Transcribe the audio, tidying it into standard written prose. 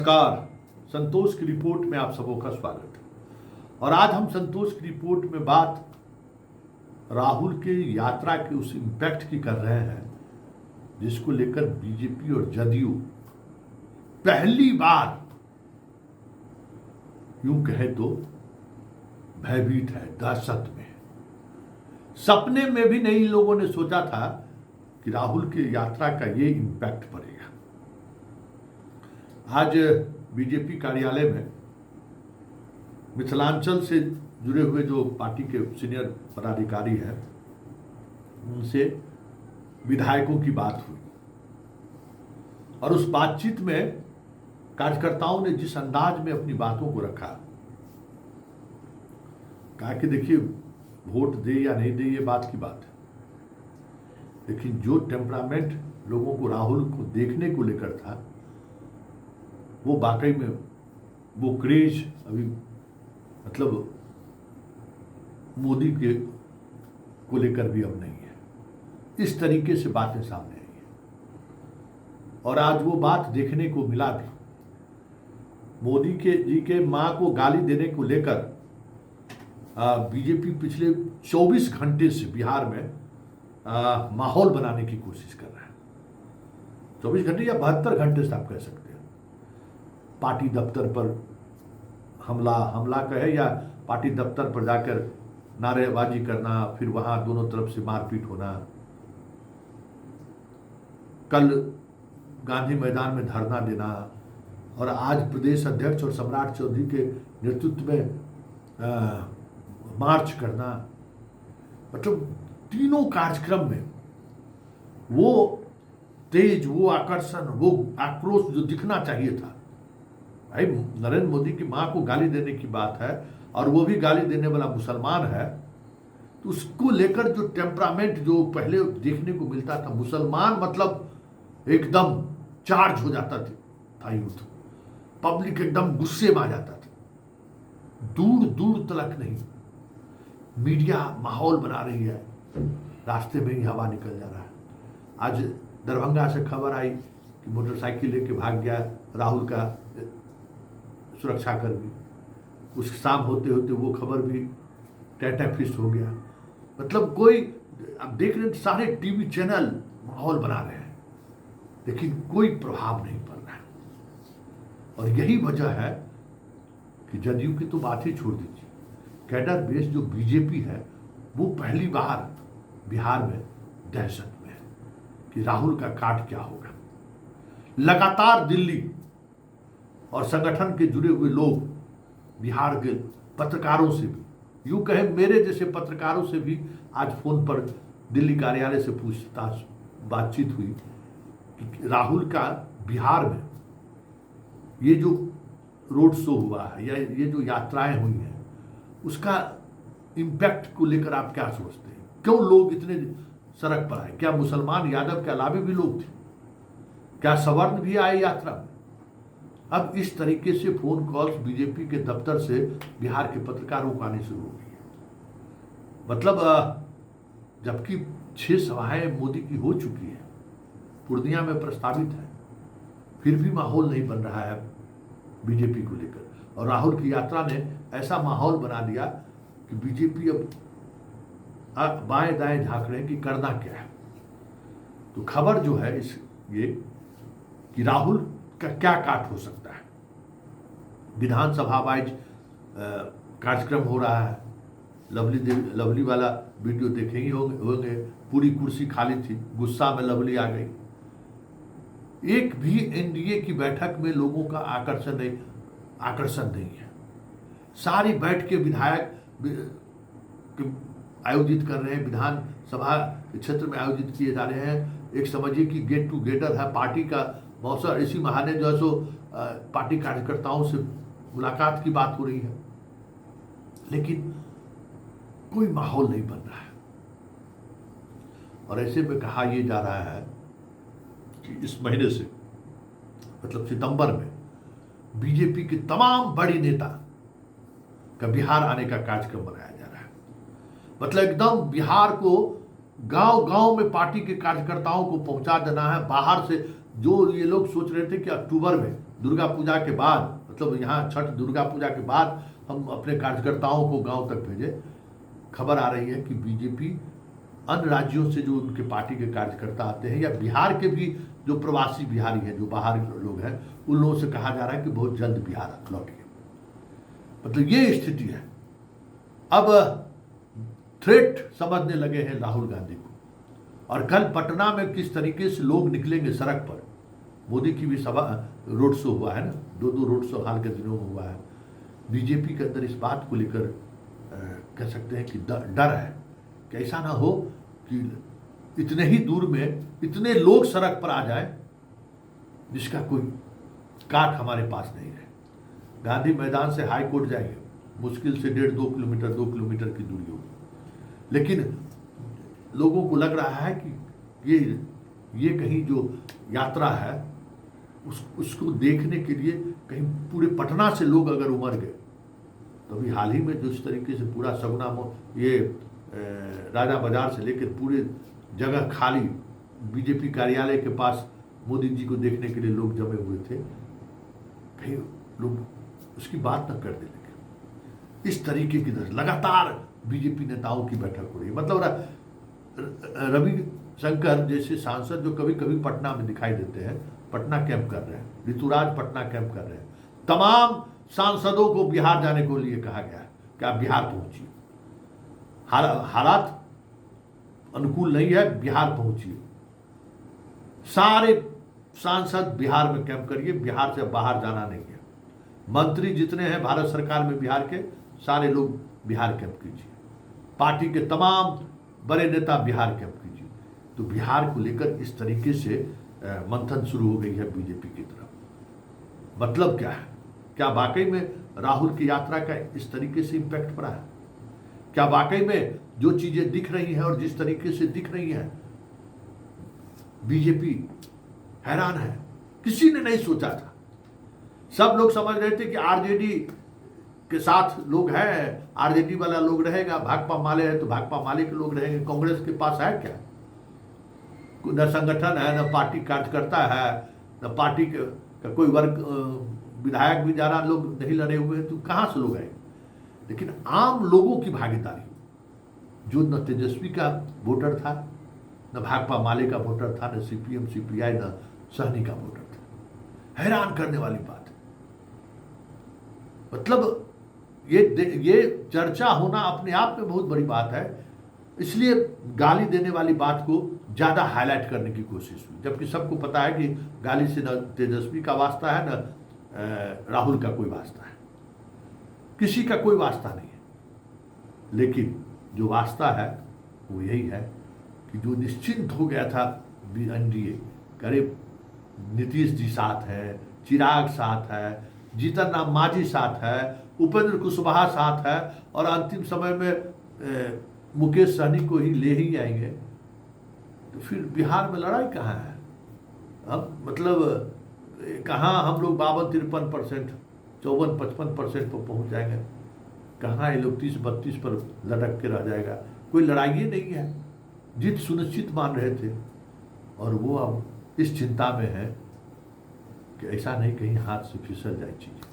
नमस्कार। संतोष की रिपोर्ट में आप सबों का स्वागत है। और आज हम संतोष की रिपोर्ट में बात राहुल के यात्रा के उस इम्पैक्ट की कर रहे हैं जिसको लेकर बीजेपी और जदयू पहली बार यूं कहे तो भयभीत है, दहशत में है। सपने में भी नहीं लोगों ने सोचा था कि राहुल की यात्रा का ये इम्पैक्ट पड़ेगा। आज बीजेपी कार्यालय में मिथिलांचल से जुड़े हुए जो पार्टी के सीनियर पदाधिकारी हैं उनसे विधायकों की बात हुई और उस बातचीत में कार्यकर्ताओं ने जिस अंदाज में अपनी बातों को रखा, कहा कि देखिए वोट दे या नहीं दे ये बात की बात है, लेकिन जो टेम्परामेंट लोगों को राहुल को देखने को लेकर था वो वाकई में वो क्रेज अभी मतलब मोदी के को लेकर भी अब नहीं है। इस तरीके से बातें सामने आई है और आज वो बात देखने को मिला भी। मोदी जी के मां को गाली देने को लेकर बीजेपी पिछले 24 घंटे से बिहार में माहौल बनाने की कोशिश कर रहा है। 24 घंटे या 72 घंटे से आप कह सकते हैं। पार्टी दफ्तर पर हमला कहे या पार्टी दफ्तर पर जाकर नारेबाजी करना, फिर वहां दोनों तरफ से मारपीट होना। कल गांधी मैदान में धरना देना और आज प्रदेश अध्यक्ष और सम्राट चौधरी के नेतृत्व में मार्च करना, मतलब तीनों कार्यक्रम में वो तेज, वो आकर्षण, वो आक्रोश जो दिखना चाहिए था। भाई नरेंद्र मोदी की मां को गाली देने की बात है और वो भी गाली देने वाला मुसलमान है, तो उसको लेकर जो टेम्परामेंट जो पहले देखने को मिलता था, मुसलमान मतलब एकदम चार्ज हो जाता था यूथ, पब्लिक एकदम गुस्से में आ जाता था। दूर दूर तक नहीं, मीडिया माहौल बना रही है, रास्ते में ही हवा निकल जा रहा है। आज दरभंगा से खबर आई कि मोटरसाइकिल लेके भाग गया राहुल का सुरक्षाकर्मी, उस शाम होते होते वो खबर भी टैटाफिस्ट हो गया। मतलब कोई अब देख रहे सारे टीवी चैनल माहौल बना रहे हैं लेकिन कोई प्रभाव नहीं पड़ रहा है। और यही वजह है कि जदयू की तो बात ही छोड़ दीजिए, कैडर बेस जो बीजेपी है वो पहली बार बिहार में दहशत में है कि राहुल का काट क्या होगा। लगातार दिल्ली और संगठन के जुड़े हुए लोग, बिहार के पत्रकारों से भी, यूं कहे मेरे जैसे पत्रकारों से भी आज फोन पर दिल्ली कार्यालय से पूछताछ बातचीत हुई कि राहुल का बिहार में ये जो रोड शो हुआ है या ये जो यात्राएं हुई हैं उसका इम्पैक्ट को लेकर आप क्या सोचते हैं? क्यों लोग इतने सड़क पर आए? क्या मुसलमान यादव के अलावे भी लोग थे? क्या सवर्ण भी आए यात्रा में? अब इस तरीके से फोन कॉल्स बीजेपी के दफ्तर से बिहार के पत्रकारों को आने शुरू हो गई है। मतलब जबकि 6 सभाएं मोदी की हो चुकी है, पूर्णिया में प्रस्तावित है, फिर भी माहौल नहीं बन रहा है बीजेपी को लेकर। और राहुल की यात्रा ने ऐसा माहौल बना दिया कि बीजेपी अब बाएं दाएं झांक रहे हैं कि करना क्या है। तो खबर जो है ये कि राहुल का क्या काट हो सकता है। विधानसभा वाइज कार्यक्रम हो रहा है। लवली वाला वीडियो देखे ही होंगे। पूरी कुर्सी खाली थी, गुस्सा में लवली आ गई। एक भी एनडीए की बैठक में लोगों का आकर्षण नहीं है। सारी बैठ के विधायक आयोजित कर रहे हैं, विधानसभा क्षेत्र में आयोजित किए जा रहे हैं। एक समझिए कि गेट टुगेदर है पार्टी का। बहुत सारे इसी बहाने जो है सो पार्टी कार्यकर्ताओं से मुलाकात की बात हो रही है, लेकिन कोई माहौल नहीं बन रहा है। और ऐसे में कहा यह जा रहा है कि इस महीने से मतलब सितंबर में बीजेपी के तमाम बड़ी नेता का बिहार आने का कार्यक्रम बनाया जा रहा है। मतलब एकदम बिहार को गांव गांव में पार्टी के कार्यकर्ताओं को पहुंचा देना है। बाहर से जो ये लोग सोच रहे थे कि अक्टूबर में दुर्गा पूजा के बाद, मतलब यहाँ छठ दुर्गा पूजा के बाद हम अपने कार्यकर्ताओं को गांव तक भेजे। खबर आ रही है कि बीजेपी अन्य राज्यों से जो उनके पार्टी के कार्यकर्ता आते हैं, या बिहार के भी जो प्रवासी बिहारी हैं, जो बाहर लोग हैं, उन लोगों से कहा जा रहा है कि बहुत जल्द बिहार लौटिए। मतलब ये स्थिति है। अब थ्रेट समझने लगे हैं राहुल गांधी को। और कल पटना में किस तरीके से लोग निकलेंगे सड़क पर, मोदी की भी सभा रोड शो हुआ है ना, 2 रोड शो हाल के दिनों में हुआ है। बीजेपी के अंदर इस बात को लेकर कह सकते हैं कि डर है कि ऐसा ना हो कि इतने ही दूर में इतने लोग सड़क पर आ जाए जिसका कोई काट हमारे पास नहीं रहे। गांधी मैदान से हाई कोर्ट जाएंगे, मुश्किल से 1.5-2 किलोमीटर 2 किलोमीटर की दूरी होगी, लेकिन लोगों को लग रहा है कि ये कहीं जो यात्रा है उसको देखने के लिए कहीं पूरे पटना से लोग अगर उमड़ गए, तो अभी हाल ही में जो इस तरीके से पूरा सगुना ये राजा बाजार से लेकर पूरे जगह खाली, बीजेपी कार्यालय के पास मोदी जी को देखने के लिए लोग जमे हुए थे, कहीं लोग उसकी बात न कर दे। लेकिन इस तरीके की लगातार बीजेपी नेताओं की बैठक हो रही है। मतलब रवि शंकर जैसे सांसद जो कभी कभी पटना में दिखाई देते हैं, पटना कैंप कर रहे हैं, ऋतुराज पटना कैंप कर रहे हैं। तमाम सांसदों को बिहार जाने को लिए कहा गया है कि आप बिहार पहुंचिए, हालात अनुकूल नहीं है, बिहार पहुंचिए। सारे सांसद बिहार में कैंप करिए, बिहार से बाहर जाना नहीं है। मंत्री जितने हैं भारत सरकार में बिहार के, सारे लोग बिहार कैंप कीजिए। पार्टी के तमाम बड़े नेता बिहार कैंप कीजिए। तो बिहार को लेकर इस तरीके से मंथन शुरू हो गई है बीजेपी की तरफ। मतलब क्या है? क्या वाकई में राहुल की यात्रा का इस तरीके से इंपैक्ट पड़ा है? क्या वाकई में जो चीजें दिख रही हैं और जिस तरीके से दिख रही हैं, बीजेपी हैरान है। किसी ने नहीं सोचा था। सब लोग समझ रहे थे कि आरजेडी के साथ लोग हैं, आरजेडी वाला लोग रहेगा, भाकपा माले है तो भाकपा माले के लोग रहेंगे। कांग्रेस के पास है क्या? न संगठन है, न पार्टी कार्यकर्ता है, न पार्टी का कोई वर्ग, विधायक भी ज्यादा लोग नहीं लड़े हुए हैं, तो कहां से लोग आएंगे? लेकिन आम लोगों की भागीदारी, जो न तेजस्वी का वोटर था, न भाकपा माले का वोटर था, न सीपीएम सीपीआई, न सहनी का वोटर था। हैरान करने वाली बात है। मतलब ये चर्चा होना अपने आप में बहुत बड़ी बात है। इसलिए गाली देने वाली बात को ज्यादा हाईलाइट करने की कोशिश हुई, जबकि सबको पता है कि गाली से न तेजस्वी का वास्ता है, न राहुल का कोई वास्ता है, किसी का कोई वास्ता नहीं है। लेकिन जो वास्ता है वो यही है कि जो निश्चिंत हो गया था एनडीए, करीब नीतीश जी साथ है, चिराग साथ है, जीतन राम मांझी साथ है, उपेंद्र कुशवाहा साथ है, और अंतिम समय में मुकेश सहनी को ही ले ही आएंगे, तो फिर बिहार में लड़ाई कहाँ है? अब मतलब कहाँ हम लोग 52-53%, 54-55% पर पहुंच जाएंगे? कहाँ ये लोग 30-32 पर लटक के रह जाएगा? कोई लड़ाई ही नहीं है। जीत सुनिश्चित मान रहे थे, और वो अब इस चिंता में है कि ऐसा नहीं कहीं हाथ से फिसल जाए चीज़।